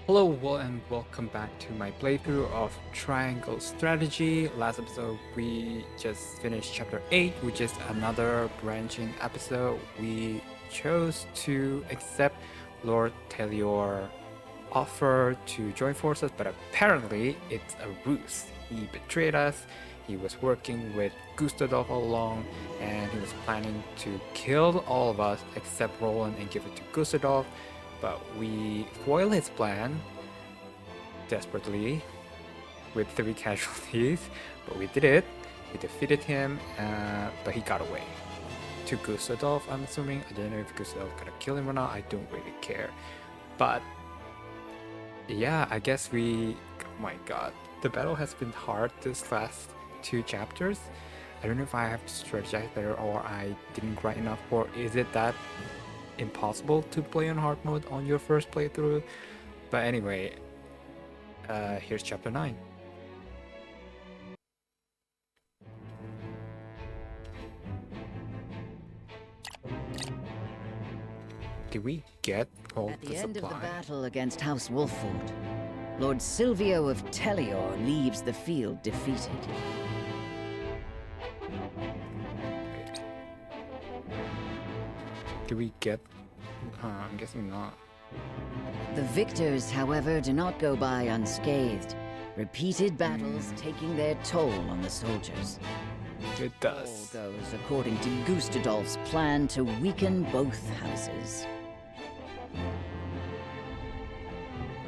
Hello and welcome back to my playthrough of Triangle Strategy. Last episode we just finished chapter 8, which is another branching episode. We chose to accept Lord Telior's offer to join forces, but apparently it's a ruse. He betrayed us. He was working with Gustadolph all along, and he was planning to kill all of us except Roland and give it to Gustadolph. But we foil his plan desperately with 3 casualties, but we did it. We defeated him, but he got away to Gustadolph, I'm assuming. I don't know if Gustadolph gonna kill him or not. I don't really care. But yeah, I guess oh my god, the battle has been hard this last 2 chapters. I don't know if I have to strategize better or I didn't grind enough, or is it that impossible to play on hard mode on your first playthrough? But anyway, here's chapter 9. Did we get all At the the end supply? of the battle against House Wolfford, Lord Silvio of Telior leaves the field defeated. Did we get? I'm guessing not. The victors, however, do not go by unscathed, repeated battles taking their toll on the soldiers. It All does. goes according to Gustadolph's plan to weaken both houses.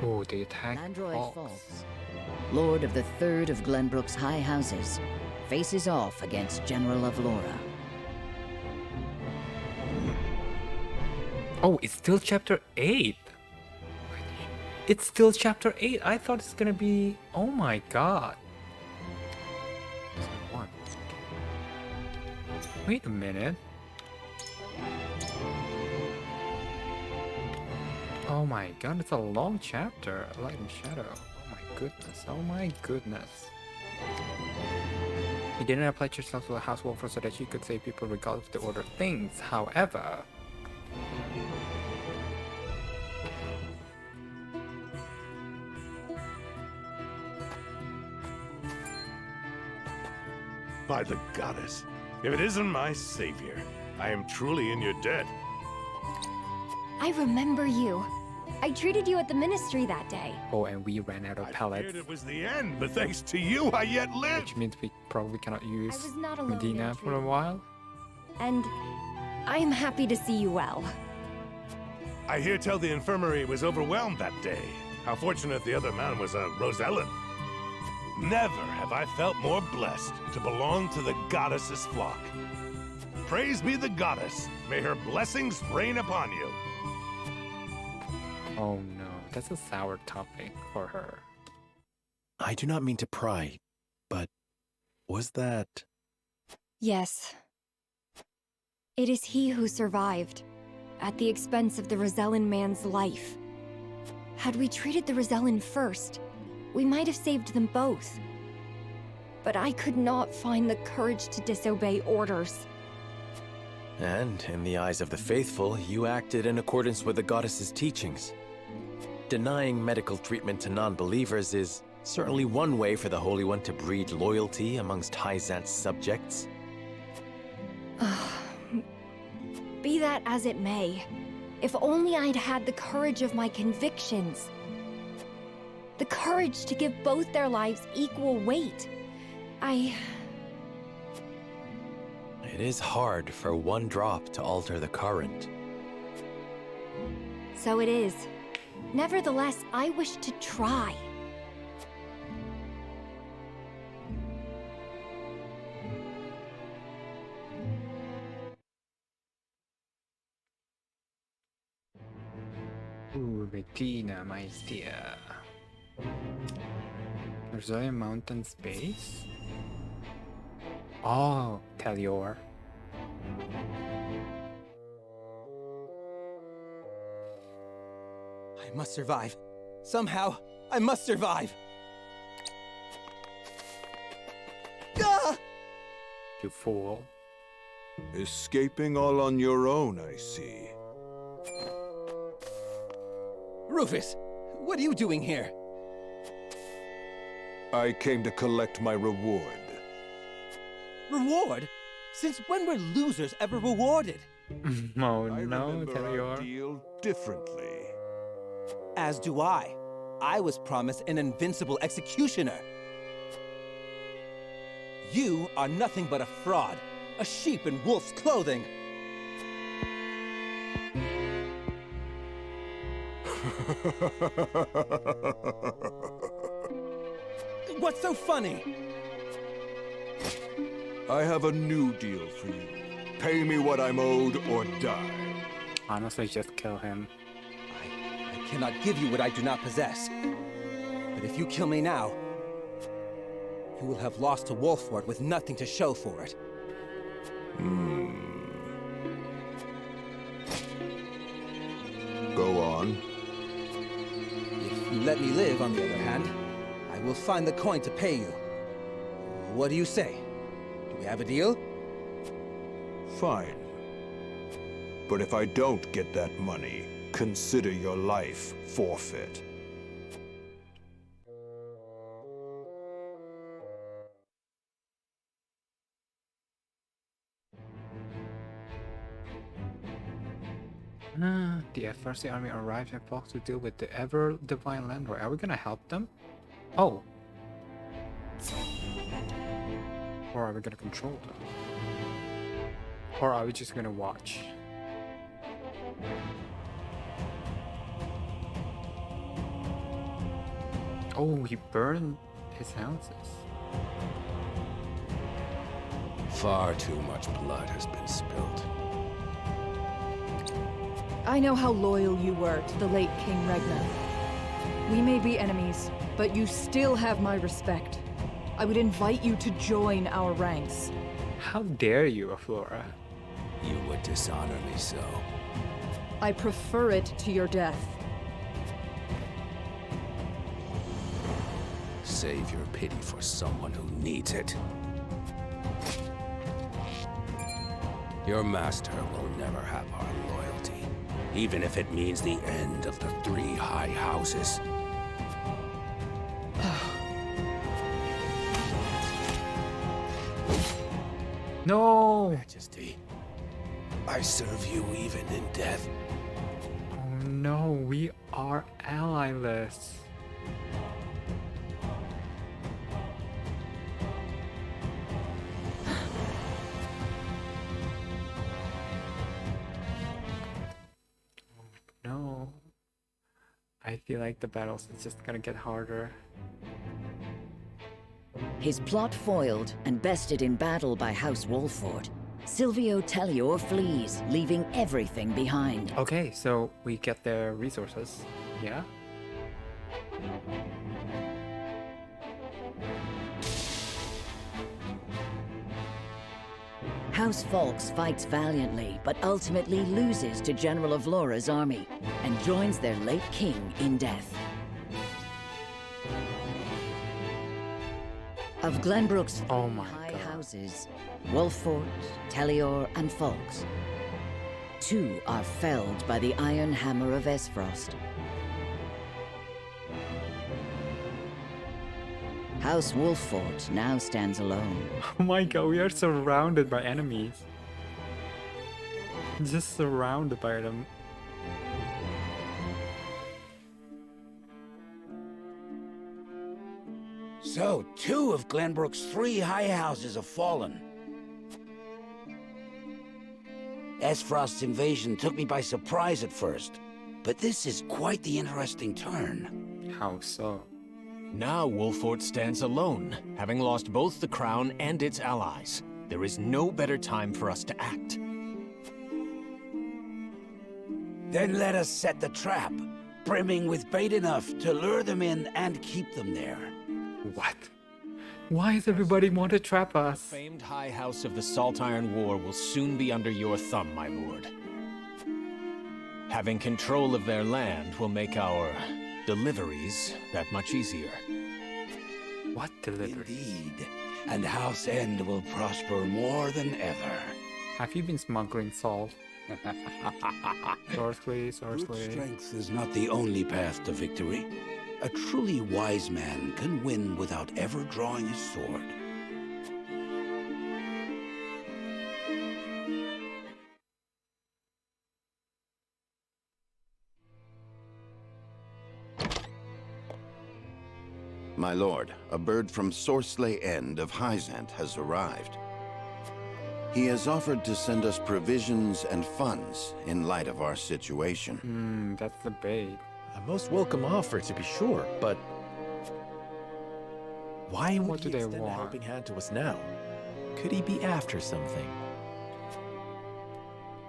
Oh, they attack Landroy Fox. Fox, Lord of the Third of Glenbrook's High Houses, faces off against General of Laura. Oh, it's still chapter 8. It's still chapter 8. I thought it's gonna be. Oh my god. One. Wait a minute. Oh my god, it's a long chapter. Light and Shadow. Oh my goodness. Oh my goodness. You didn't apply yourself to the House Wolfford so that you could save people regardless of the order of things. However, By the goddess, if it isn't my savior, I am truly in your debt. I remember you. I treated you at the ministry that day. oh, and we ran out of I pellets, feared it was the end, but thanks to you, I yet live. which means we probably cannot I use was not alone Medina in for a treating- while. And I'm happy to see you well. I hear tell the infirmary was overwhelmed that day. How fortunate the other man was a Roseland. Never have I felt more blessed to belong to the goddess's flock. Praise be the goddess. May her blessings rain upon you. Oh no, that's a sour topic for her. I do not mean to pry, but was that... Yes. It is he who survived, at the expense of the Rosellan man's life. Had we treated the Rosellan first, we might have saved them both. But I could not find the courage to disobey orders. And in the eyes of the faithful, you acted in accordance with the goddess's teachings. Denying medical treatment to non-believers is certainly one way for the Holy One to breed loyalty amongst Hyzante's subjects. Be that as it may, if only I'd had the courage of my convictions. The courage to give both their lives equal weight. It is hard for one drop to alter the current. So it is. Nevertheless, I wish to try. Ooh, Medina, my dear. Norzelia Mountains base? Oh, Telior. I must survive. Somehow, I must survive. Ah! You fool. Escaping all on your own, I see. Rufus, What are you doing here? I came to collect my reward. Reward? Since when were losers ever rewarded? Oh I no, remember our Telior. deal differently. As do I. I was promised an invincible executioner. You are nothing but a fraud. A sheep in wolf's clothing. What's so funny? I have a new deal for you. Pay me what I'm owed or die. Honestly, just kill him. I cannot give you what I do not possess. But if you kill me now, you will have lost to Wolford with nothing to show for it. Go on. If you let me live, on the other hand, I will find the coin to pay you. What do you say? Do we have a deal? Fine. But if I don't get that money, consider your life forfeit. The Aesfrost army arrives at Fox to deal with the ever-divine landlord. Are we gonna help them? Oh! Or are we gonna control them? Or are we just gonna watch? Oh, he burned his houses. Far too much blood has been spilled. I know how loyal you were to the late King Ragnar. We may be enemies, but you still have my respect. I would invite you to join our ranks. How dare you, Aflora? You would dishonor me so. I prefer it to your death. Save your pity for someone who needs it. Your master will never have our loyalty, even if it means the end of the 3 high houses. No! Majesty, I serve you even in death. Oh no, we are allyless. No. I feel like the battles is just gonna get harder. His plot foiled and bested in battle by House Wolford, Silvio Telior flees, leaving everything behind. Okay, so we get their resources. Yeah? House Falks fights valiantly, but ultimately loses to General Avlora's army and joins their late king in death. Of Glenbrook's Oh my high God. houses, Wolford, Telior, and Falks, 2 are felled by the iron hammer of Aesfrost. House Wolford now stands alone. Oh my god, we are surrounded by enemies. Just surrounded by them. So, 2 of Glenbrook's 3 high houses have fallen. Aesfrost's invasion took me by surprise at first, but this is quite the interesting turn. How so? Now Wolford stands alone, having lost both the crown and its allies. There is no better time for us to act. Then let us set the trap, brimming with bait enough to lure them in and keep them there. What? Why does everybody want to trap us? Famed high house of the Saltiron War will soon be under your thumb, my lord. Having control of their land will make our deliveries that much easier. What delivery? Indeed, and House End will prosper more than ever. Have you been smuggling salt? Sorsley, Brute Sorsley. strength is not the only path to victory. A truly wise man can win without ever drawing his sword. My lord, a bird from Sorsley End of Hyzante has arrived. He has offered to send us provisions and funds in light of our situation. That's the bait. A most welcome offer, to be sure, but why would What do he they extend a want? helping hand to us now? Could he be after something?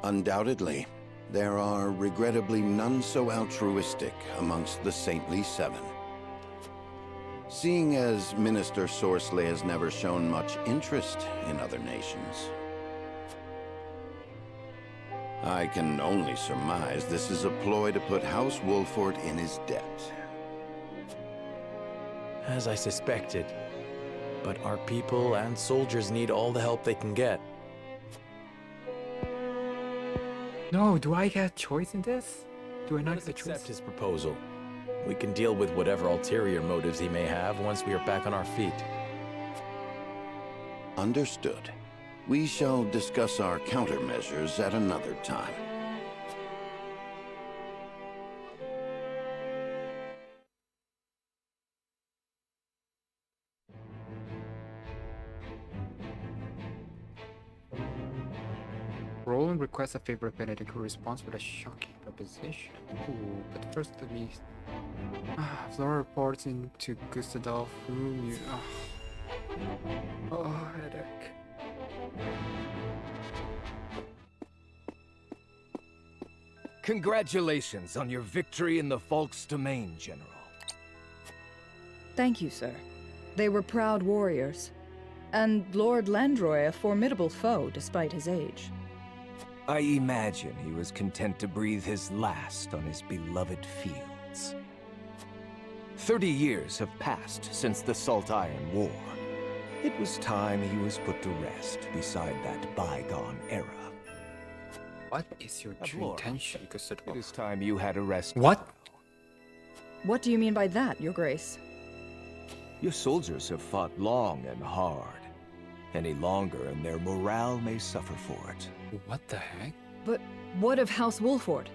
Undoubtedly, there are regrettably none so altruistic amongst the Saintly Seven. Seeing as Minister Sorsley has never shown much interest in other nations, I can only surmise this is a ploy to put House Wolford in his debt. As I suspected. But our people and soldiers need all the help they can get. No, do I get a choice in this? Do I not Let us get a choice? accept his proposal. We can deal with whatever ulterior motives he may have once we are back on our feet. Understood. We shall discuss our countermeasures at another time. Roland requests a favor of Benedict, who responds with a shocking proposition. Ooh, but first let me... Flora reports into Gustadolph, whom you... Oh, headache. Congratulations on your victory in the Falk's domain, General. Thank you, sir. They were proud warriors. And Lord Landroy a formidable foe despite his age. I imagine he was content to breathe his last on his beloved fields. 30 years have passed since the Saltiron War. It was time he was put to rest beside that bygone era. What is your true intention, It Gustadolph? is time you had a rest. What? What do you mean by that, Your Grace? Your soldiers have fought long and hard. Any longer and their morale may suffer for it. What the heck? But what of House Wolford?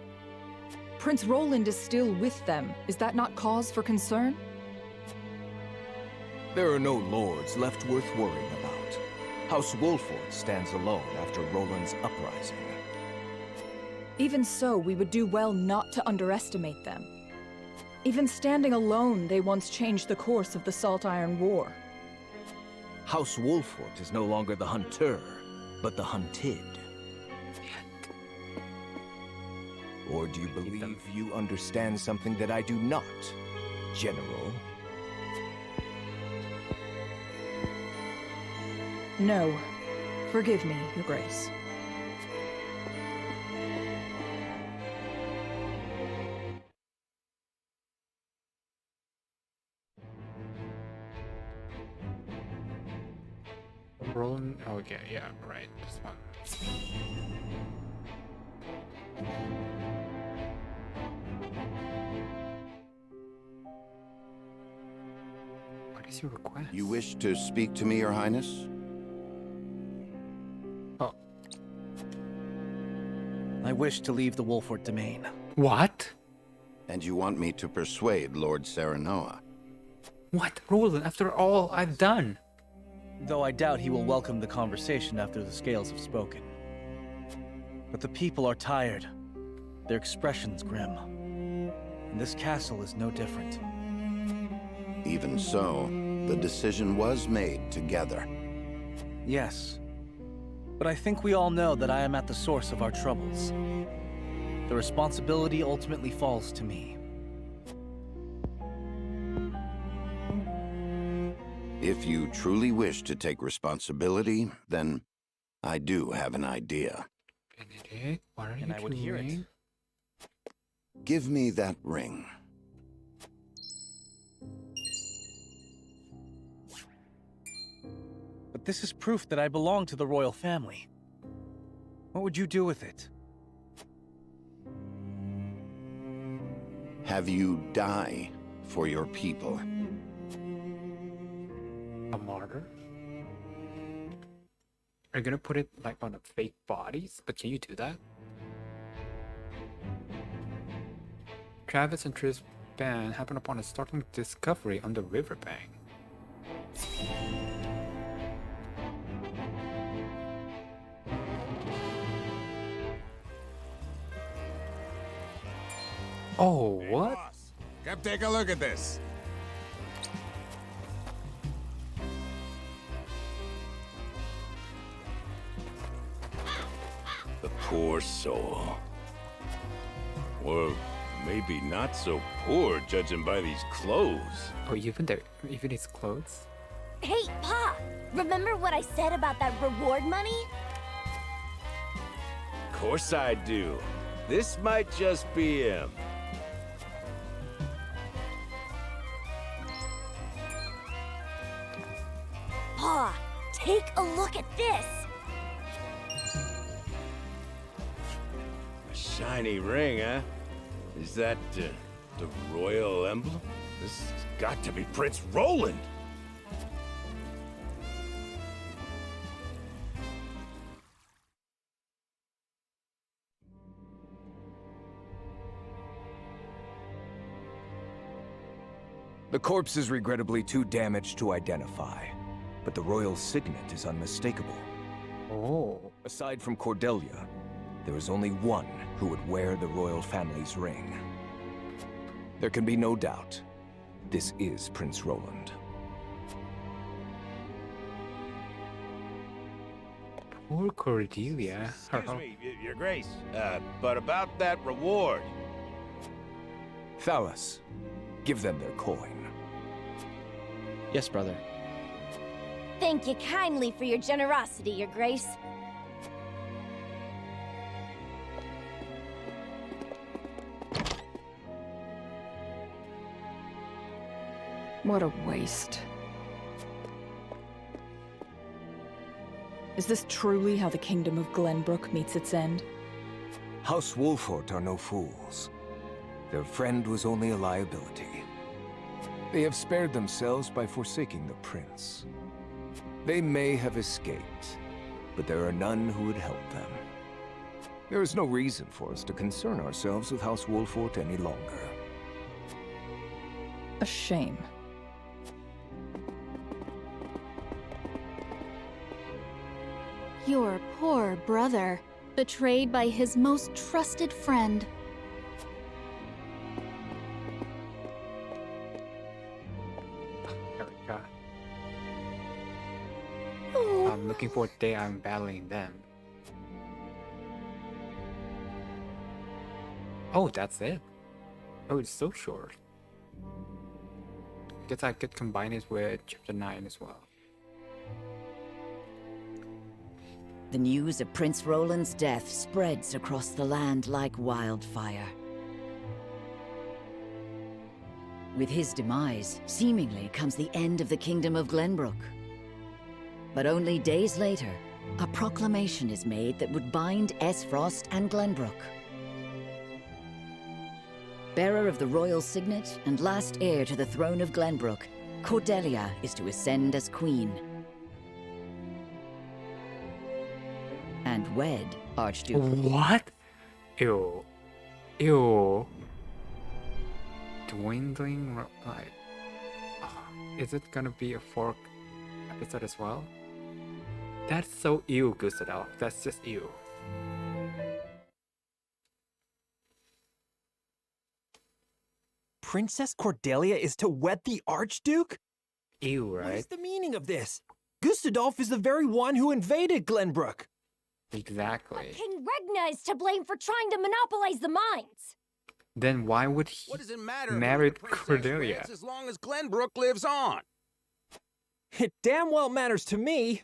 Prince Roland is still with them. Is that not cause for concern? There are no lords left worth worrying about. House Wolford stands alone after Roland's uprising. Even so, we would do well not to underestimate them. Even standing alone, they once changed the course of the Saltiron War. House Wolford is no longer the hunter, but the hunted. Or do you believe you understand something that I do not, General? No. Forgive me, Your Grace. Roland? Okay, yeah, right. This one. What is your request? You wish to speak to me, Your Highness? Oh. I wish to leave the Wolford domain. What? And you want me to persuade Lord Serenoa? What? Roland, after all I've done? Though I doubt he will welcome the conversation after the scales have spoken. But the people are tired. Their expressions grim. And this castle is no different. Even so, the decision was made together. Yes. But I think we all know that I am at the source of our troubles. The responsibility ultimately falls to me. If you truly wish to take responsibility, then I do have an idea. Benedict, what are you And I would hear it. Give me that ring. But this is proof that I belong to the royal family. What would you do with it? have you die for your people. A martyr? Are you gonna put it like on the fake bodies? But can you do that? Travis and Trish band happen upon a startling discovery on the riverbank. Oh, what? Boss, come take a look at this. The poor soul. Or maybe not so poor, judging by these clothes. Oh, even his clothes? Hey, Pa! Remember what I said about that reward money? Of course I do. This might just be him. Pa, take a look at this! A shiny ring, huh? Is that the royal emblem? This has got to be Prince Roland! The corpse is regrettably too damaged to identify, but the royal signet is unmistakable. Oh. Aside from Cordelia, there is only one who would wear the royal family's ring. There can be no doubt. This is Prince Roland. Poor Cordelia. Excuse me, Your Grace. But about that reward. Thalas, give them their coin. Yes, brother. Thank you kindly for your generosity, Your Grace. What a waste. Is this truly how the kingdom of Glenbrook meets its end? House Wolfort are no fools. Their friend was only a liability. They have spared themselves by forsaking the prince. They may have escaped, but there are none who would help them. There is no reason for us to concern ourselves with House Wolfort any longer. A shame. Your poor brother, betrayed by his most trusted friend. Erica. I'm looking for a day I'm battling them. Oh, that's it. Oh, it's so short. Guess I could combine it with chapter 9 as well. The news of Prince Roland's death spreads across the land like wildfire. With his demise, seemingly comes the end of the kingdom of Glenbrook. But only days later, a proclamation is made that would bind Aesfrost and Glenbrook. Bearer of the royal signet and last heir to the throne of Glenbrook, Cordelia is to ascend as queen. And wed Archduke. What? Ew. Ew. Dwindling, like... is it gonna be a fork episode as well? That's so ew, Gustadolph. That's just ew. Princess Cordelia is to wed the Archduke? Ew, right? What is the meaning of this? Gustadolph is the very one who invaded Glenbrook. Exactly. But King Regna is to blame for trying to monopolize the mines. Then why would he marry Cordelia? As long as Glenbrook lives on. It damn well matters to me.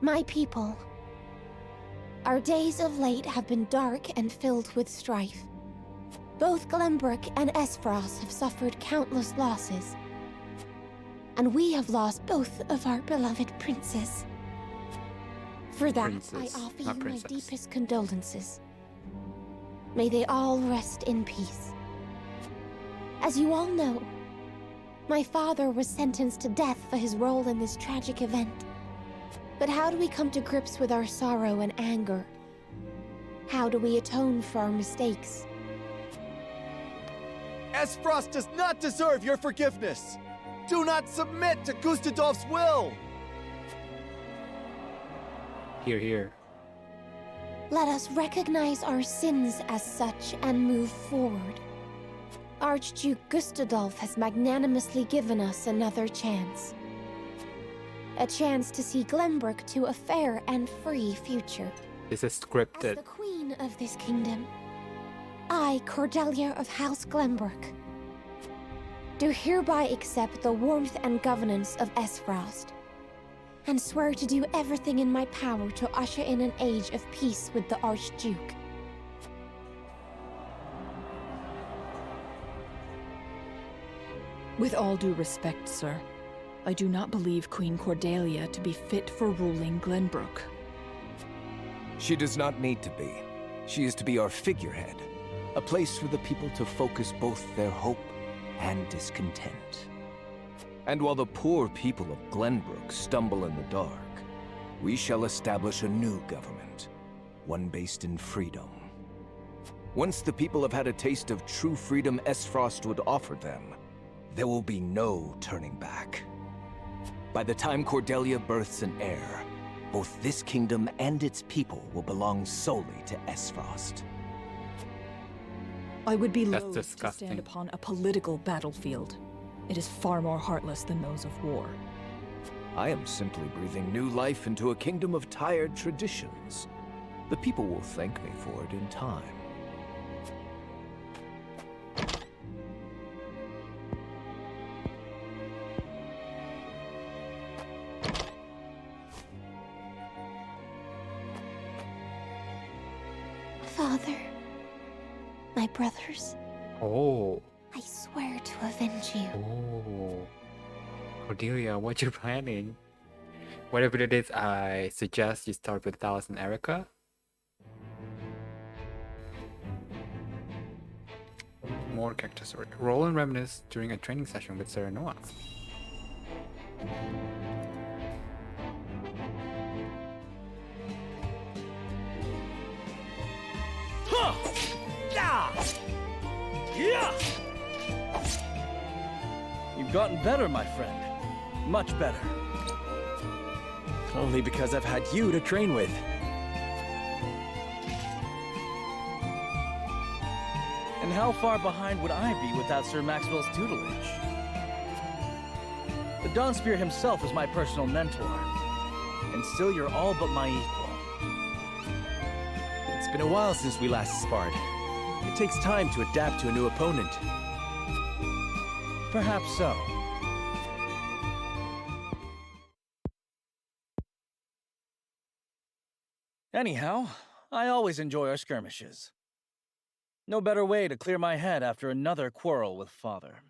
My people, our days of late have been dark and filled with strife. Both Glenbrook and Aesfrost have suffered countless losses. And we have lost both of our beloved princes. For that, Princess, I offer not you princess. my deepest condolences. May they all rest in peace. As you all know, my father was sentenced to death for his role in this tragic event. But how do we come to grips with our sorrow and anger? How do we atone for our mistakes? Aesfrost does not deserve your forgiveness! Do not submit to Gustadolph's will! Here, here. Let us recognize our sins as such and move forward. Archduke Gustadolph has magnanimously given us another chance. A chance to see Glenbrook to a fair and free future. This is As scripted. the queen of this kingdom, I, Cordelia of House Glenbrook, do hereby accept the warmth and governance of Aesfrost, and swear to do everything in my power to usher in an age of peace with the Archduke. With all due respect, sir, I do not believe Queen Cordelia to be fit for ruling Glenbrook. She does not need to be. She is to be our figurehead, a place for the people to focus both their hope and discontent. And while the poor people of Glenbrook stumble in the dark, we shall establish a new government, one based in freedom. Once the people have had a taste of true freedom Aesfrost would offer them, there will be no turning back. By the time Cordelia births an heir, both this kingdom and its people will belong solely to Aesfrost. I would be That's loath to disgusting. stand upon a political battlefield. It is far more heartless than those of war. I am simply breathing new life into a kingdom of tired traditions. The people will thank me for it in time. Father, my brothers, Oh. I swear to avenge you. Oh. Cordelia, what you planning? Whatever it is, I suggest you start with Dallas and Erica. More character story. Roland reminisced during a training session with Sarah Noah. You've gotten better, my friend. Much better. Only because I've had you to train with. And how far behind would I be without Sir Maxwell's tutelage? The Dawnspear himself is my personal mentor. And still you're all but my equal. It's been a while since we last sparred. It takes time to adapt to a new opponent. Perhaps so. Anyhow, I always enjoy our skirmishes. No better way to clear my head after another quarrel with Father.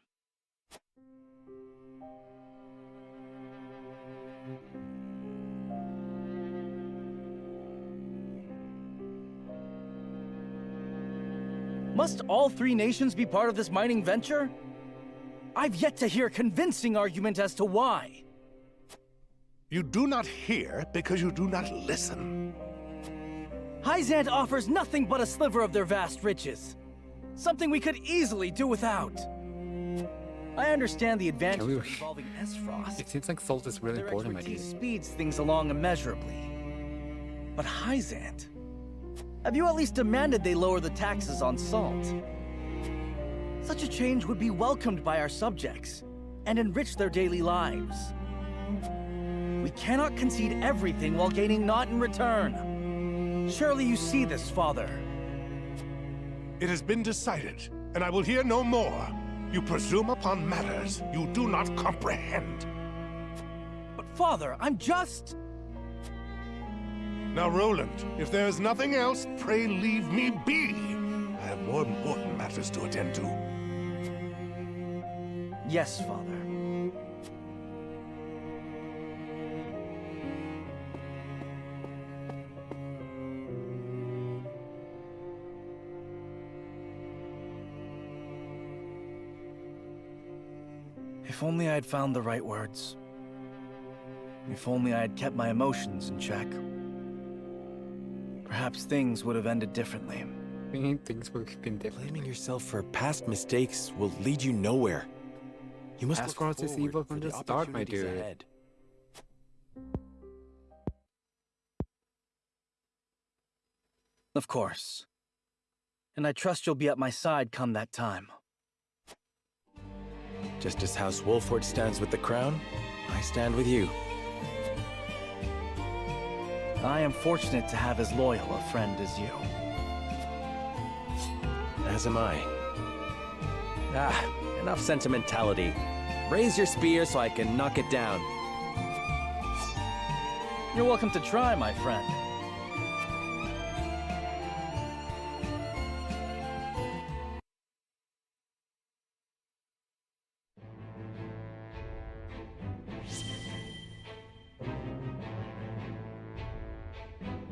Must all three nations be part of this mining venture? I've yet to hear a convincing argument as to why. You do not hear because you do not listen. Hyzante offers nothing but a sliver of their vast riches. Something we could easily do without. I understand the advantages of involving Aesfrost. It seems like salt is really Their important, my expertise dude. speeds things along immeasurably. But Hyzante, have you at least demanded they lower the taxes on salt? Such a change would be welcomed by our subjects and enrich their daily lives. We cannot concede everything while gaining naught in return. Surely you see this, Father. It has been decided, and I will hear no more. You presume upon matters you do not comprehend. But Father, I'm just... Now, Roland, if there is nothing else, pray leave me be. I have more important matters to attend to. Yes, Father. If only I had found the right words. If only I had kept my emotions in check. Perhaps things would have ended differently. Things would have been different. Blaming yourself for past mistakes will lead you nowhere. You must look Aesfrost is evil from the start, my opportunities dude. ahead. Of course. And I trust you'll be at my side come that time. Just as House Wolford stands with the crown, I stand with you. I am fortunate to have as loyal a friend as you. As am I. Enough sentimentality. Raise your spear so I can knock it down. You're welcome to try, my friend.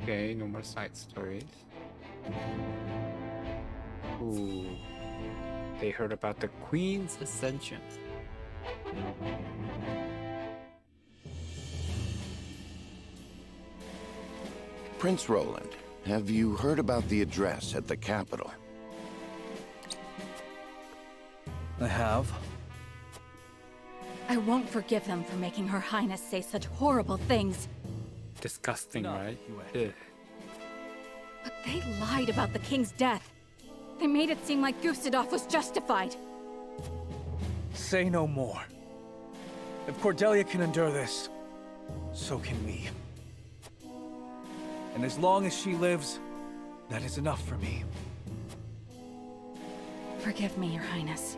Okay, no more side stories. Ooh. They heard about the Queen's Ascension. Prince Roland, have you heard about the address at the capital? I have. I won't forgive them for making Her Highness say such horrible things. Disgusting, right? But they lied about the king's death. They made it seem like Gustadolph was justified. Say no more. If Cordelia can endure this, so can we. And as long as she lives, that is enough for me. Forgive me, Your Highness.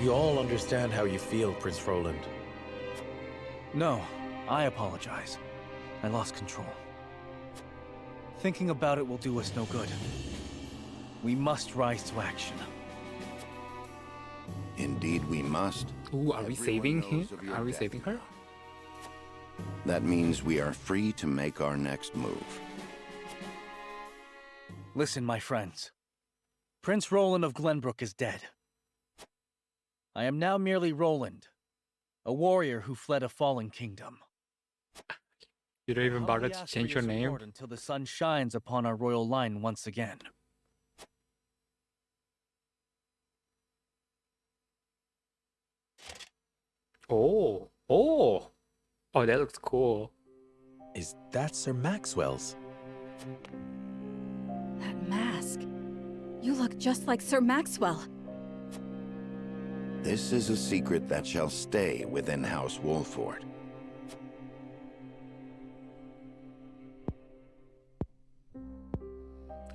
We all understand how you feel, Prince Roland. No, I apologize. I lost control. Thinking about it will do us no good. We must rise to action. Indeed we must. Ooh, are we saving him? Are we saving her? That means we are free to make our next move. Listen, my friends. Prince Roland of Glenbrook is dead. I am now merely Roland, a warrior who fled a fallen kingdom. You don't even bother to change your name? Until the sun shines upon our royal line once again. Oh, that looks cool. Is that Sir Maxwell's? That mask. You look just like Sir Maxwell. This is a secret that shall stay within House Wolford.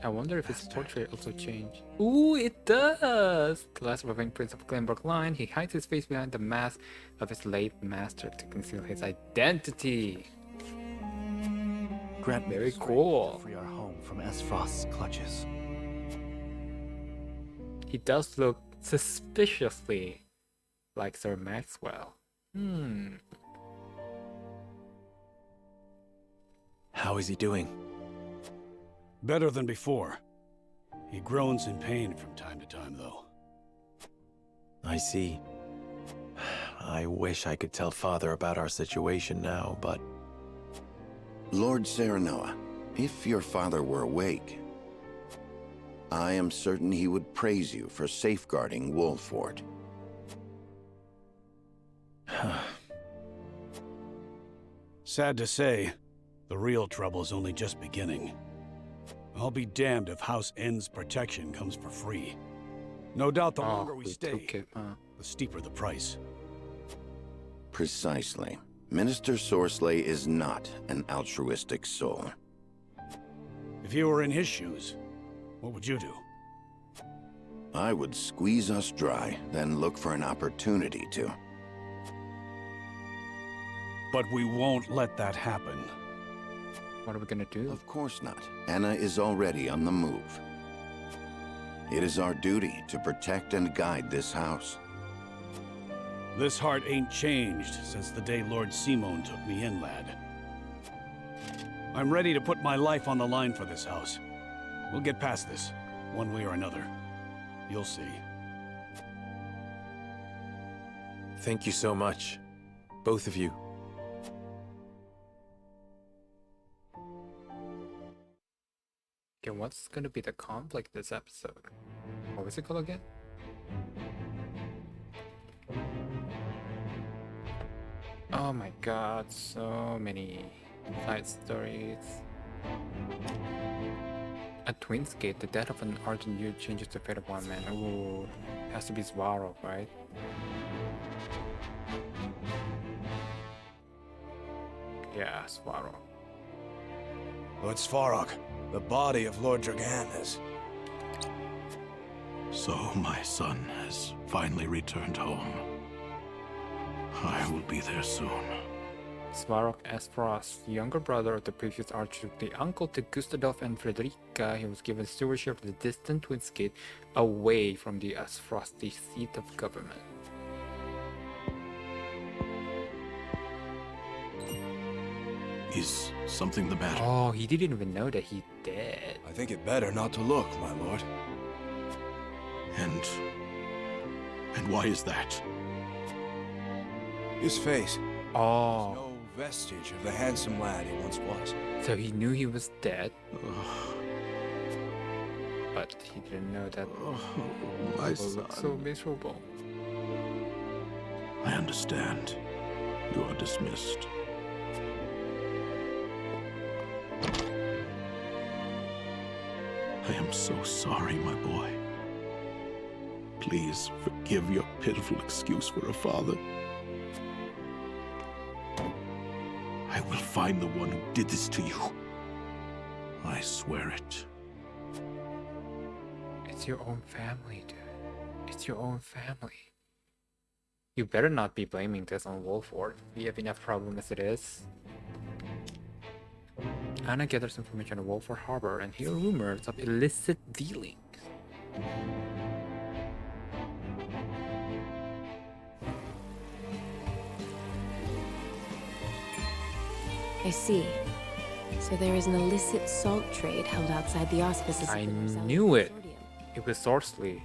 I wonder if his portrait also changed. Ooh, it does! The last surviving prince of Glenbrook line, he hides his face behind the mask of his late master to conceal his identity. Grant me very the cool. to free our home from Aesfrost's clutches. He does look suspiciously like Sir Maxwell. How is he doing? Better than before. He groans in pain from time to time, though. I see. I wish I could tell Father about our situation now, but... Lord Serenoa, if your father were awake, I am certain he would praise you for safeguarding Wolford. Sad to say, the real trouble's only just beginning. I'll be damned if House End's protection comes for free. No doubt the longer we stay, the steeper the price. Precisely. Minister Sorsley is not an altruistic soul. If you were in his shoes, what would you do? I would squeeze us dry, then look for an opportunity to. But we won't let that happen. What are we gonna do? Of course not. Anna is already on the move. It is our duty to protect and guide this house. This heart ain't changed since the day Lord Simon took me in, lad. I'm ready to put my life on the line for this house. We'll get past this, one way or another. You'll see. Thank you so much. Both of you. Okay, what's gonna be the conflict this episode? What was it called again? Oh my god, so many side stories. At Twins Gate, the death of an ardent youth changes the fate of one man. Ooh, has to be Svarog, right? Yeah, Svarog. Lord Svarog, the body of Lord Dragan is... So my son has finally returned home. I will be there soon. Svarog Aesfrost, younger brother of the previous Archduke, the uncle to Gustadolph and Frederica, he was given stewardship of the distant Twins Gate away from the Aesfrost, the seat of government. Is something the matter? Oh, he didn't even know that he dead. I think it better not to look, my lord. And why is that? His face. Oh. No vestige of the handsome lad he once was. So he knew he was dead. But he didn't know that my he would look so miserable. I understand. You are dismissed. I am so sorry, my boy. Please forgive your pitiful excuse for a father. I will find the one who did this to you. I swear it. It's your own family, dude. It's your own family. You better not be blaming this on Wolford. We have enough problem as it is. Anna gathers information on Wolford Harbor and hears rumors of illicit dealings. I see. So there is an illicit salt trade held outside the auspices of I the Norzelia knew it. Consortium. It was Sorsley.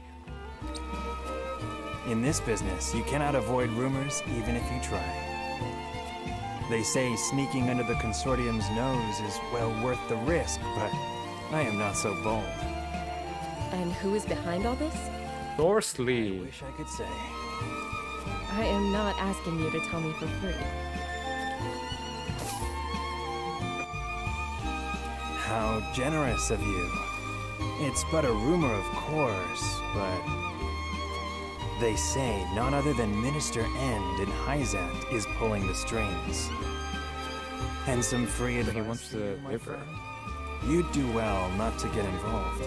In this business, you cannot avoid rumors even if you try. They say sneaking under the consortium's nose is well worth the risk, but I am not so bold. And who is behind all this? Sorsley. I wish I could say. I am not asking you to tell me for free. How generous of you. It's but a rumor, of course, but they say none other than Minister End in Hyzante is pulling the strings. And some free advice. He wants the river. You'd do well not to get involved.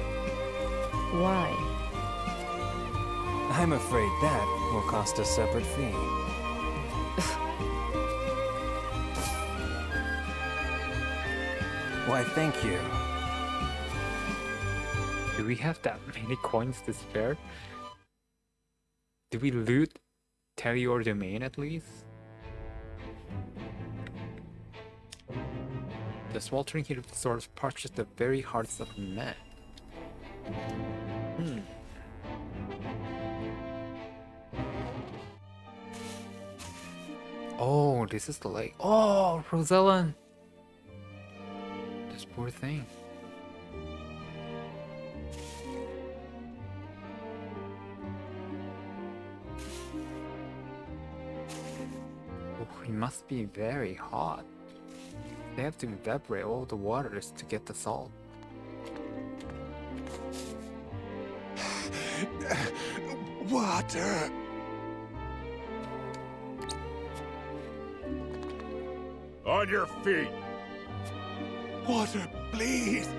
Why? I'm afraid that will cost a separate fee. Why, thank you. Do we have that many coins to spare? Did we loot Telior Domain at least? The sweltering heat of the sword parches the very hearts of men. Oh, this is the lake. Oh, Rosella! This poor thing. Oh, it must be very hot. They have to evaporate all the waters to get the salt. Water! On your feet! Water, please!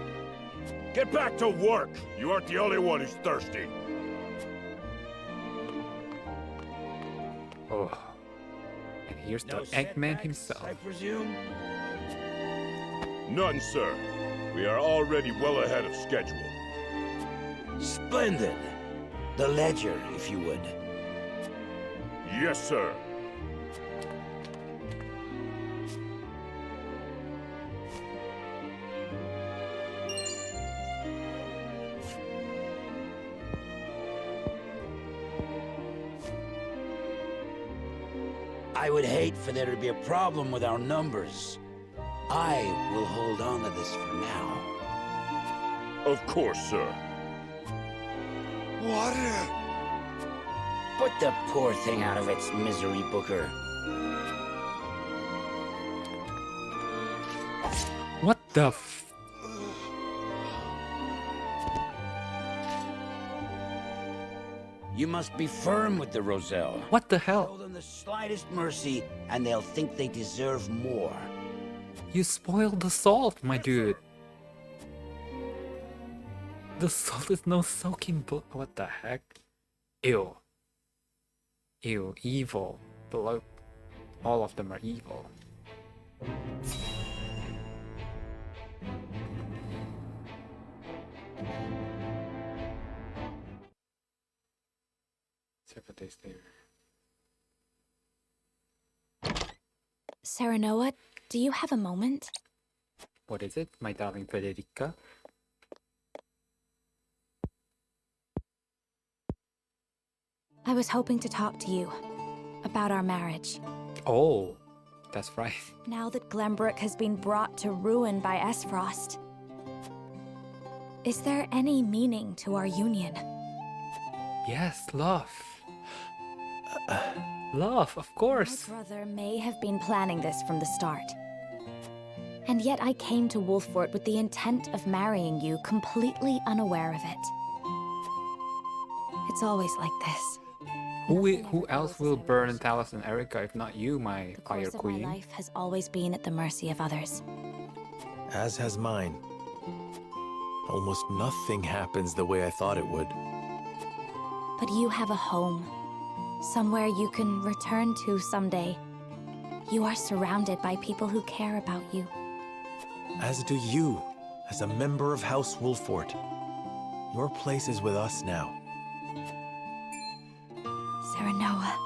Get back to work! You aren't the only one who's thirsty. Oh. And here's the Eggman himself. I presume? None, sir. We are already well ahead of schedule. Splendid. The ledger, if you would. Yes, sir. I would hate for there to be a problem with our numbers. I will hold on to this for now. Of course, sir. Water! Put the poor thing out of its misery, Booker. What the f... You must be firm with the Roselle. What the Show hell? them the slightest mercy, and they'll think they deserve more. You spoiled the salt, my dude. The salt is no soaking book. What the heck? Ew. Ew, evil. Below, all of them are evil. Several days later. Serenoa, do you have a moment? What is it, my darling Federica? I was hoping to talk to you about our marriage. Oh, that's right. Now that Glenbrook has been brought to ruin by Aesfrost, is there any meaning to our union? Yes, love. Love, of course. My brother may have been planning this from the start. And yet I came to Wolffort with the intent of marrying you, completely unaware of it. It's always like this. Who else will burn Talos and Erica if not you, my fire The course queen? of my life has always been at the mercy of others. As has mine. Almost nothing happens the way I thought it would. But you have a home. Somewhere you can return to someday. You are surrounded by people who care about you. As do you, as a member of House Wolffort. Your place is with us now. Serenoa.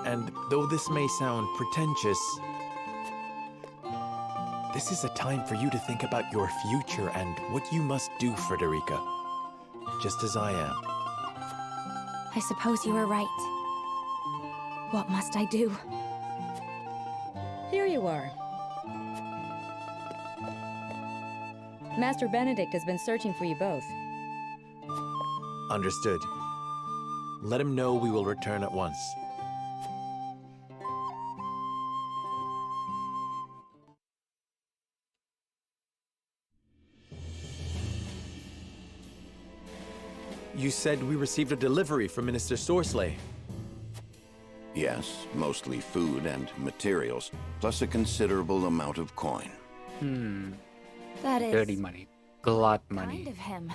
And though this may sound pretentious, this is a time for you to think about your future and what you must do, Frederica. Just as I am. I suppose you are right. What must I do? Here you are. Master Benedict has been searching for you both. Understood. Let him know we will return at once. You said we received a delivery from Minister Sorsley. Yes, mostly food and materials, plus a considerable amount of coin. That is Dirty money. Blood kind money. of him.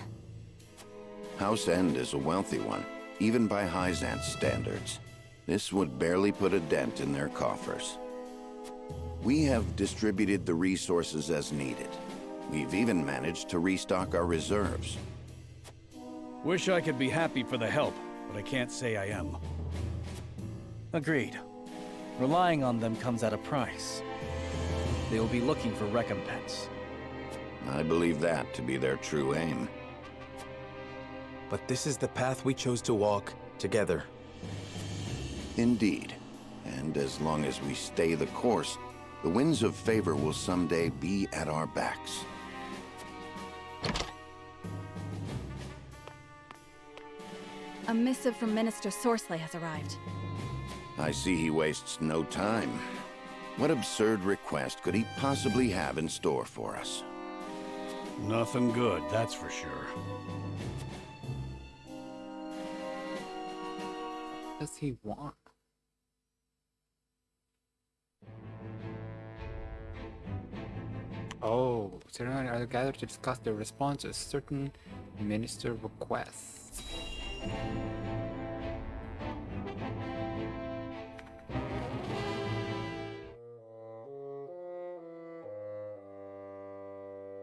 House End is a wealthy one, even by Hyzante standards. This would barely put a dent in their coffers. We have distributed the resources as needed. We've even managed to restock our reserves. Wish I could be happy for the help, but I can't say I am. Agreed. Relying on them comes at a price. They will be looking for recompense. I believe that to be their true aim. But this is the path we chose to walk together. Indeed. And as long as we stay the course, the winds of favor will someday be at our backs. A missive from Minister Sorsley has arrived. I see he wastes no time. What absurd request could he possibly have in store for us? Nothing good, that's for sure. What does he want? Oh, ceremony are gathered to discuss the response to certain minister requests.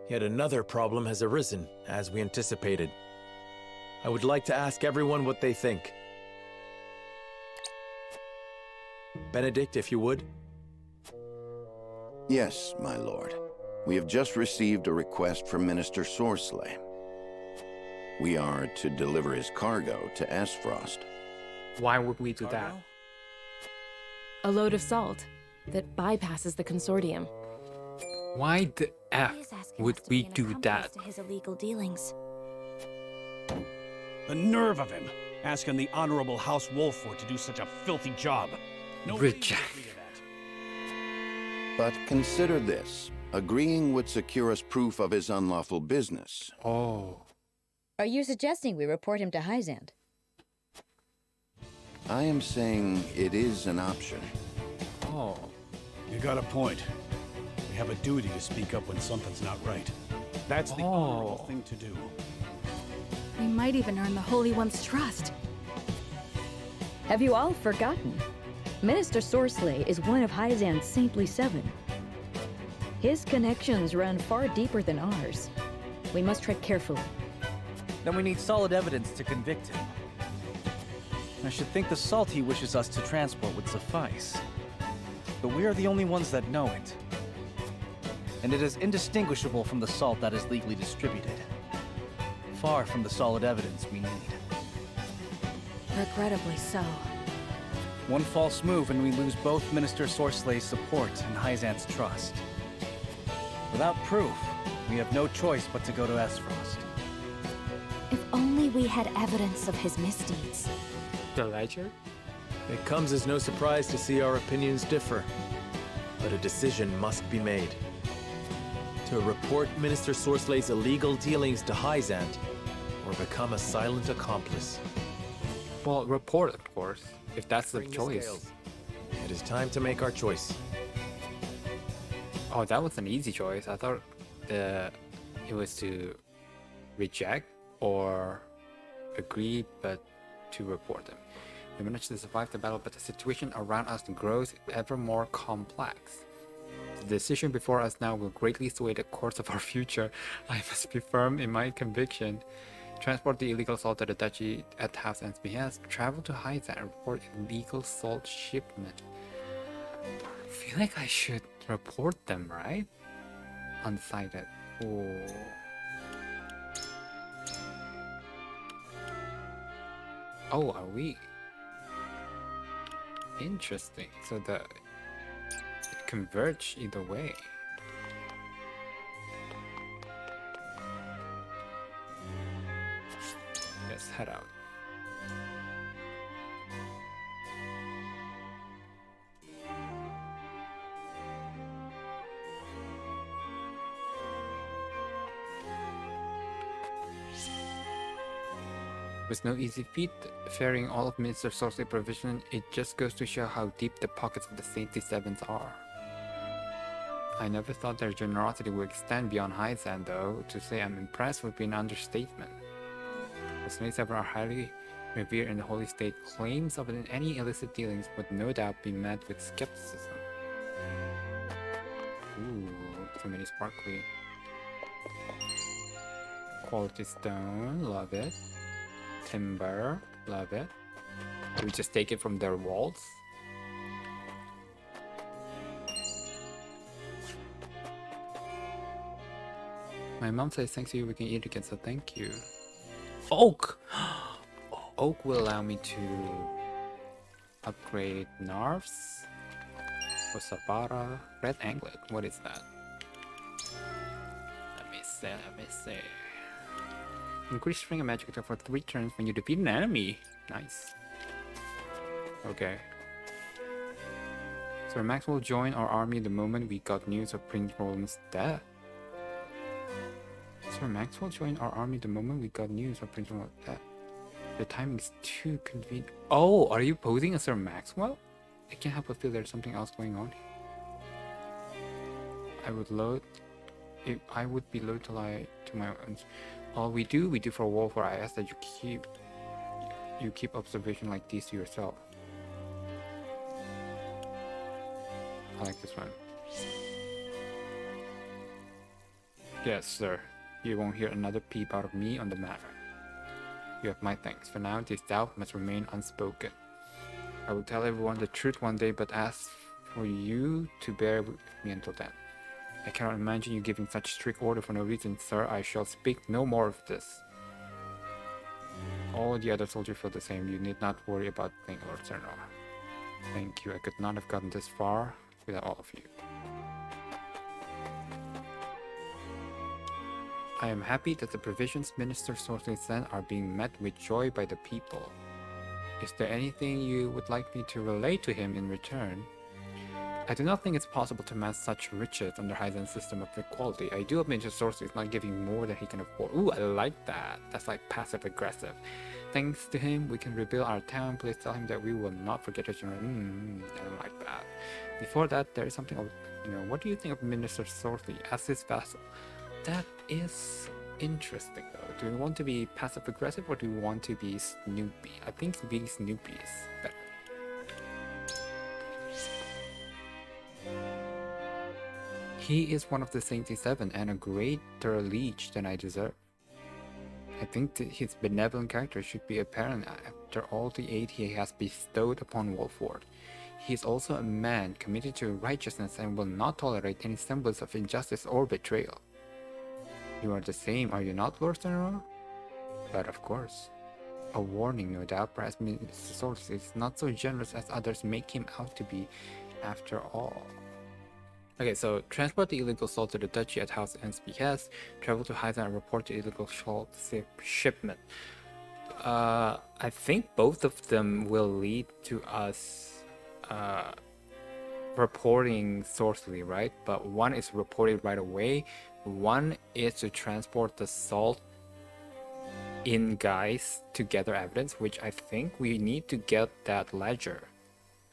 Yet another problem has arisen, as we anticipated. I would like to ask everyone what they think. Benedict, if you would. Yes, my lord. We have just received a request from Minister Sorsley. We are to deliver his cargo to Aesfrost. Why would we do that? A load of salt that bypasses the consortium. Why the F would we do that? To his illegal dealings. The nerve of him, asking the Honorable House Wolford to do such a filthy job. No Reject. But consider this. Agreeing would secure us proof of his unlawful business. Oh. Are you suggesting we report him to Hyzante? I am saying it is an option. Oh. You got a point. We have a duty to speak up when something's not right. That's the honorable thing to do. We might even earn the Holy One's trust. Have you all forgotten? Minister Sorsley is one of Hyzante's Saintly Seven. His connections run far deeper than ours. We must tread carefully. Then we need solid evidence to convict him. I should think the salt he wishes us to transport would suffice. But we are the only ones that know it. And it is indistinguishable from the salt that is legally distributed. Far from the solid evidence we need. Regrettably so. One false move and we lose both Minister Sorsley's support and Hyzante's trust. Without proof, we have no choice but to go to Aesfrost. If only we had evidence of his misdeeds. The ledger? It comes as no surprise to see our opinions differ. But a decision must be made. To report Minister Sorsley's illegal dealings to Hyzante, or become a silent accomplice. Well, report, of course, if that's the choice. It is time to make our choice. Oh, that was an easy choice. I thought it was to reject or agree, but to report them. We managed to survive the battle, but the situation around us grows ever more complex. The decision before us now will greatly sway the course of our future. I must be firm in my conviction. Transport the illegal salt to the duchy at Hyzante's behest. Travel to Hyzante and report illegal salt shipment. I feel like I should report them, right? Unsighted. Oh. Oh, are we? Interesting. So it converge either way. Let's head out. It was no easy feat ferrying all of Minister Sorsley provision. It just goes to show how deep the pockets of the Saintly Sevens are. I never thought their generosity would extend beyond Hyzante, though. To say I'm impressed would be an understatement. The Saintly Seven are highly revered in the Holy State. Claims of any illicit dealings would no doubt be met with skepticism. Ooh, so many sparkly. Quality stone, love it. Timber, love it. Do we just take it from their walls? My mom says thanks to you we can eat again, so thank you. Oak! Oak will allow me to upgrade Narves. Osabara. Red Anglet, what is that? Let me see. Increase string of magic attack for 3 turns when you defeat an enemy. Nice. Okay. Sir Max will join our army the moment we got news of Prince Roland's death. Sir Max will join our army the moment we got news of Prince Roland's death. The timing's too convenient. Oh, are you posing as Sir Maxwell? I can't help but feel there's something else going on here. I would be loath to lie to my own. All we do for Wolford. I ask that you keep observation like these to yourself. I like this one. Yes, sir. You won't hear another peep out of me on the matter. You have my thanks. For now, this doubt must remain unspoken. I will tell everyone the truth one day, but ask for you to bear with me until then. I cannot imagine you giving such strict order for no reason, sir. I shall speak no more of this. All the other soldiers feel the same. You need not worry about things, Lord General. Thank you. I could not have gotten this far without all of you. I am happy that the provisions Minister Sorsley sent are being met with joy by the people. Is there anything you would like me to relay to him in return? I do not think it's possible to amass such riches under Hyzante's system of equality. I do admit Minister Sorsley is not giving more than he can afford. Ooh, I like that. That's like passive aggressive. Thanks to him, we can rebuild our town. Please tell him that we will not forget his general. I don't like that. Before that, there is something, what do you think of Minister Sorsley as his vassal? That is interesting though. Do we want to be passive aggressive or do we want to be Snoopy? I think being Snoopy is better. He is one of the Saintly Seven and a greater liege than I deserve. I think that his benevolent character should be apparent after all the aid he has bestowed upon Wolford. He is also a man committed to righteousness and will not tolerate any semblance of injustice or betrayal. You are the same, are you not, Lord Senora? But of course. A warning, no doubt. Perhaps Mr. Sorsley is not so generous as others make him out to be, after all. Okay, so transport the illegal salt to the duchy at House End's behest. Travel to Hyzante and report the illegal salt shipment. I think both of them will lead to us reporting Sorsley, right? But one is reported right away. One is to transport the salt in guys to gather evidence, which I think we need to get that ledger.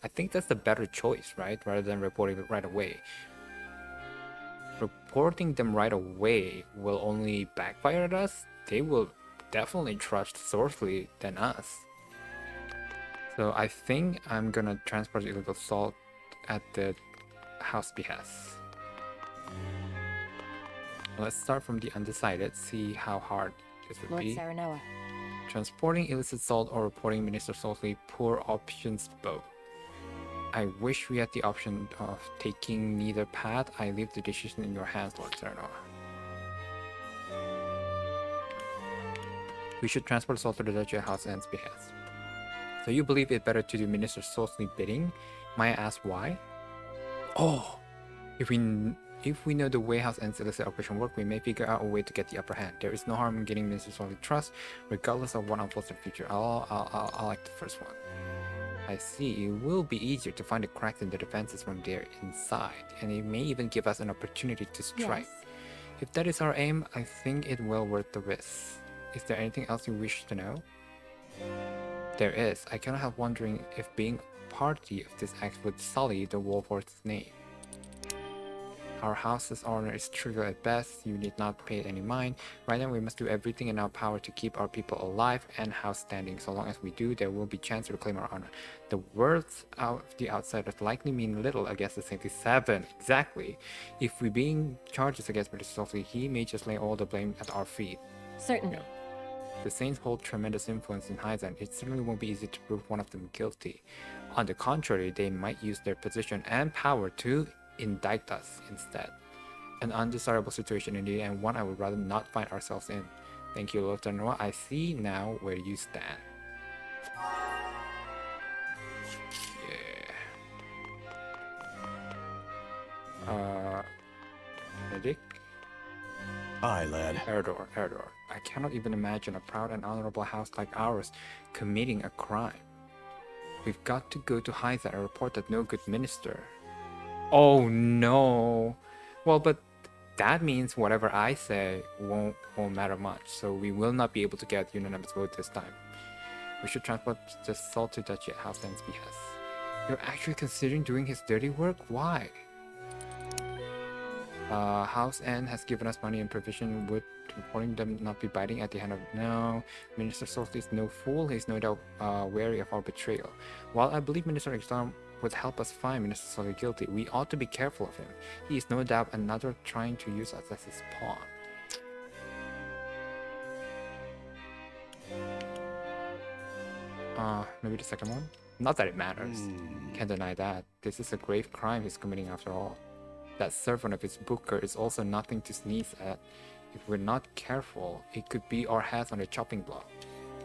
I think that's the better choice, right? Rather than reporting it right away. Reporting them right away will only backfire at us. They will definitely trust Sorsley than us. So I think I'm gonna transport illegal salt at the house behest. Let's start from the undecided, see how hard this would be. Serenoa. Transporting illicit salt or reporting Minister Sorsley, poor options both. I wish we had the option of taking neither path. I leave the decision in your hands, Lord Serenoa. We should transport salt to the Duchy House End's behest. So you believe it better to do Minister Sorsley bidding? May I ask why? Oh! If we know the way House End's illicit operation work, we may figure out a way to get the upper hand. There is no harm in getting Minister Sorsley's trust, regardless of what unfolds in the future. I'll like the first one. I see. It will be easier to find the cracks in the defenses from there inside, and it may even give us an opportunity to strike. Yes. If that is our aim, I think it well worth the risk. Is there anything else you wish to know? There is. I cannot help wondering if being party of this act would sully the Wolford's name. Our house's honor is trivial at best. You need not pay it any mind. Right now we must do everything in our power to keep our people alive and house standing. So long as we do, there will be chance to reclaim our honor. The words of the outsiders likely mean little against the Saintly Seven. Exactly. If we bring charges against British Sorsley, he may just lay all the blame at our feet. Certainly. The Saints hold tremendous influence in Hyzante. It certainly won't be easy to prove one of them guilty. On the contrary, they might use their position and power to indict us instead. An undesirable situation indeed, and one I would rather not find ourselves in. Thank you, Lord Senora. I see now where you stand. Yeah. Benedict? Aye, lad. Erdor. I cannot even imagine a proud and honorable house like ours committing a crime. We've got to go to Hyzante and report that no good minister. Oh no. Well, but that means whatever I say won't matter much, so we will not be able to get unanimous vote this time. We should transport the salt to Duchy at House End's behest. You're actually considering doing his dirty work? Why? House End has given us money and provision. Would reporting them not be biting at the hand of... No. Minister Sorsley is no fool. He's no doubt wary of our betrayal. While I believe Minister Exam would help us find Minister Sorsley guilty, we ought to be careful of him. He is no doubt another trying to use us as his pawn. Maybe the second one? Not that it matters. Can't deny that. This is a grave crime he's committing after all. That servant of his booker is also nothing to sneeze at. If we're not careful, it could be our heads on the chopping block.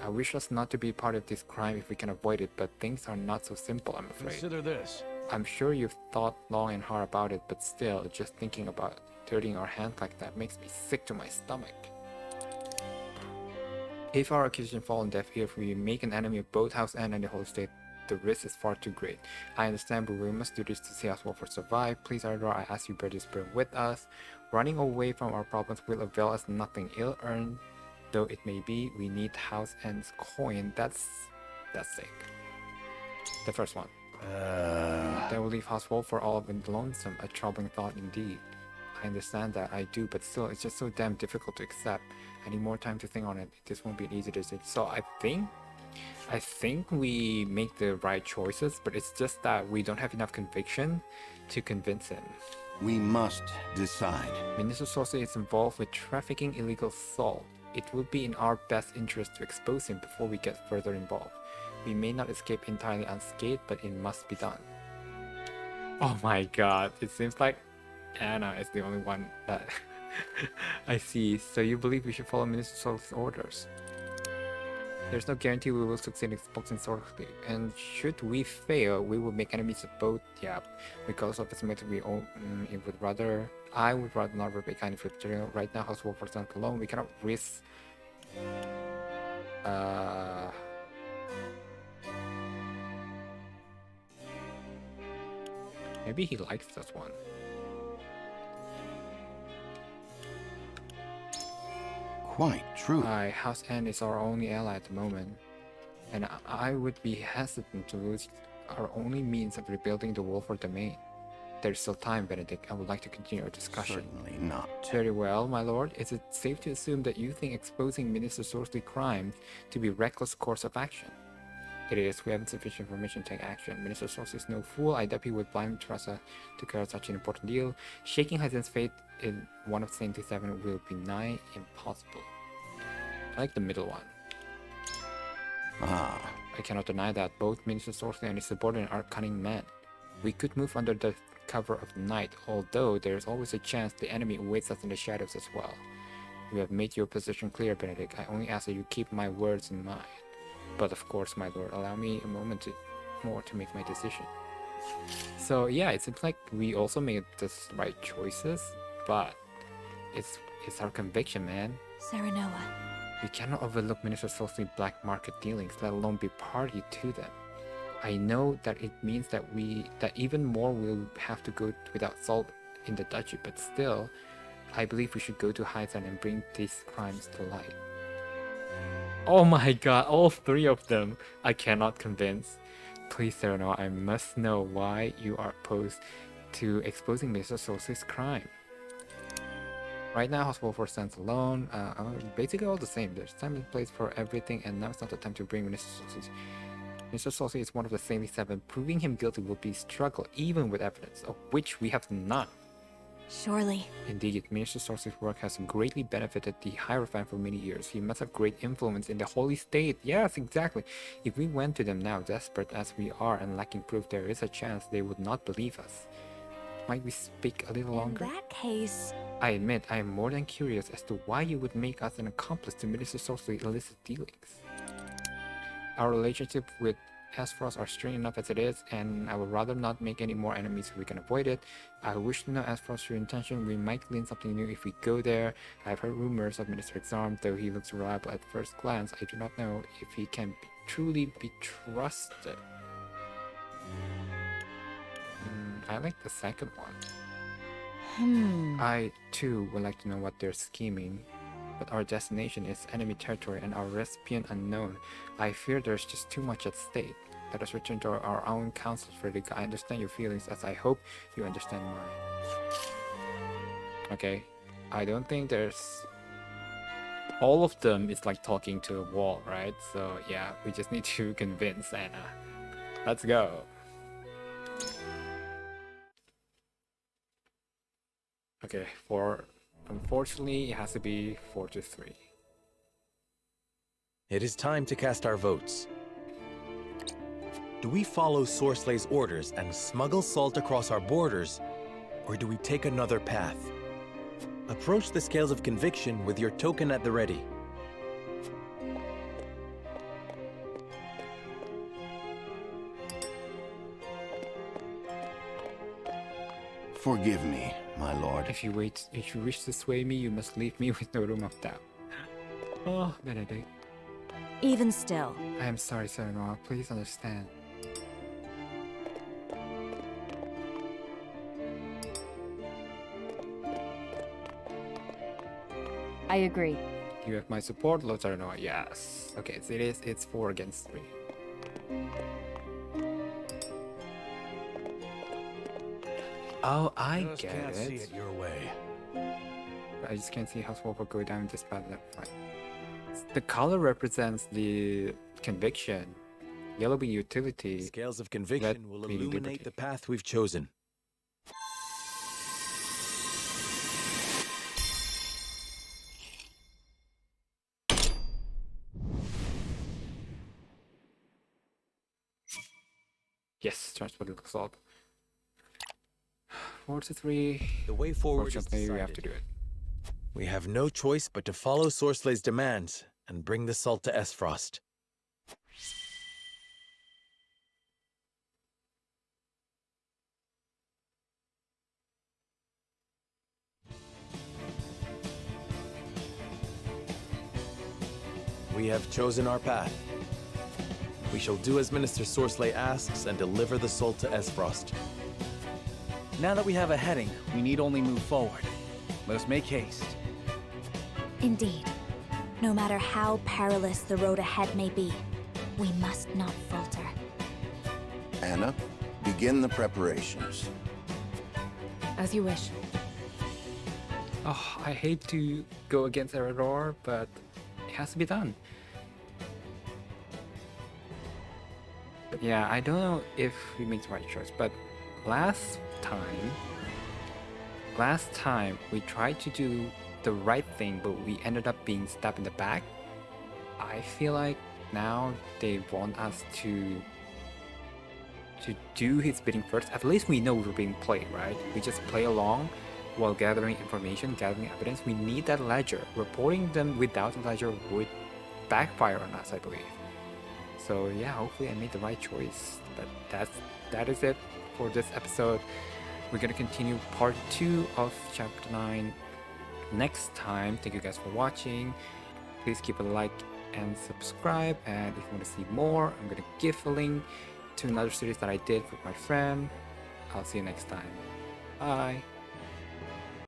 I wish us not to be part of this crime if we can avoid it, but things are not so simple, I'm afraid. Consider this. I'm sure you've thought long and hard about it, but still, just thinking about dirtying our hands like that makes me sick to my stomach. If our accusation falls on deaf ear, if we make an enemy of both House End and the whole state, the risk is far too great. I understand, but we must do this to see us Wolford survive. Please, Ardor, I ask you bear this burden with us. Running away from our problems will avail us nothing. Ill-earned though it may be, we need House End's coin. That's sick. The first one. Then we'll leave House Wolf for all of them lonesome. A troubling thought indeed. I understand that, I do, but still, it's just so damn difficult to accept. I need more time to think on it. This won't be an easy decision. So I think we make the right choices, but it's just that we don't have enough conviction to convince him. We must decide. Minister Sorsley is involved with trafficking illegal salt. It would be in our best interest to expose him before we get further involved. We may not escape entirely unscathed, but it must be done. Oh my god, it seems like Anna is the only one that I see. So you believe we should follow Minister Sorsley's orders? There's no guarantee we will succeed in exposing Sorsley, and should we fail, we will make enemies of both. Yeah, regardless of its method, I would rather not repay kind of material. Right now, House Wolf stands alone. We cannot risk. Maybe he likes this one. Quite true. House End is our only ally at the moment, and I would be hesitant to lose our only means of rebuilding the Wolford domain. There's still time, Benedict. I would like to continue our discussion. Certainly not. Very well, my lord. Is it safe to assume that you think exposing Minister Sorsley's crimes to be a reckless course of action? It is. We haven't sufficient information to take action. Minister Sorsley is no fool. I doubt he would blindly trust us to carry out such an important deal. Shaking Hyzante's fate in one of the 77 will be nigh impossible. I like the middle one. I cannot deny that both Minister Sorsley and his subordinate are cunning men. We could move under the cover of night, although there is always a chance the enemy awaits us in the shadows as well. You have made your position clear, Benedict. I only ask that you keep my words in mind. But of course, my lord, allow me a moment more to make my decision. So yeah, it seems like we also made the right choices, but it's our conviction, man. Serenoa. We cannot overlook Minister Sorsley's black market dealings, let alone be party to them. I know that it means that even more will have to go without salt in the duchy, but still, I believe we should go to Hyzante and bring these crimes to light. Oh my god, all three of them! I cannot convince. Please, Serenoa, I must know why you are opposed to exposing Mr. Sorsley's crime. Right now, House Wolford stands alone. Basically all the same. There's time and place for everything, and now it's not the time to bring Minister Sorsley. Mr. Sorsley is one of the 77. Proving him guilty will be a struggle, even with evidence, of which we have none. Surely. Indeed, Minister Sorsley's work has greatly benefited the Hierophant for many years. He must have great influence in the Holy State. Yes, exactly. If we went to them now, desperate as we are and lacking proof, there is a chance they would not believe us. Might we speak a little longer? In that case... I admit, I am more than curious as to why you would make us an accomplice to Minister Sorsley's illicit dealings. Our relationship with Aesfrost are strained enough as it is, and I would rather not make any more enemies if we can avoid it. I wish to know Aesfrost's your intention. We might glean something new if we go there. I've heard rumors of Minister Exarm, though he looks reliable at first glance. I do not know if he can truly be trusted. I like the second one. I too would like to know what they're scheming, but our destination is enemy territory and our recipient unknown. I fear there's just too much at stake. Let us return to our own counsels, Frederick. I understand your feelings as I hope you understand mine. Okay, I don't think there's... All of them is like talking to a wall, right? So yeah, we just need to convince Anna. Let's go. Okay, unfortunately, it has to be 4-3. It is time to cast our votes. Do we follow Sorsley's orders and smuggle salt across our borders, or do we take another path? Approach the scales of conviction with your token at the ready. Forgive me, my lord. If you wish to sway me, you must leave me with no room of doubt. Oh, Benedict. Even still. I am sorry, Serenor. Please understand. I agree. You have my support, Lord Serenor. Yes. Okay, so it's 4 against 3. Oh, I Just get can't it. see it your way. I just can't see how small will go down this battle. Right. The color represents the conviction. Yellow being utility. Scales of conviction will illuminate the path we've chosen. Yes, transport assault. 4 to 3. The way forward is Fortunately, we have decided. to do it. We have no choice but to follow Sorsley's demands and bring the salt to Aesfrost. We have chosen our path. We shall do as Minister Sorsley asks and deliver the salt to Aesfrost. Now that we have a heading, we need only move forward. Let us make haste. Indeed. No matter how perilous the road ahead may be, we must not falter. Anna, begin the preparations. As you wish. Oh, I hate to go against Aurora, but it has to be done. But yeah, I don't know if we made the right choice, but last time we tried to do the right thing, but we ended up being stabbed in the back. I feel like now they want us to do his bidding first. At least we know we're being played, right? We just play along while gathering information, gathering evidence. We need that ledger. Reporting them without the ledger would backfire on us, I believe. So yeah, hopefully I made the right choice. But that is it for this episode. We're gonna continue part 2 of chapter 9 next time. Thank you guys for watching. Please keep a like and subscribe, and if you want to see more, I'm gonna give a link to another series that I did with my friend. I'll see you next time. Bye.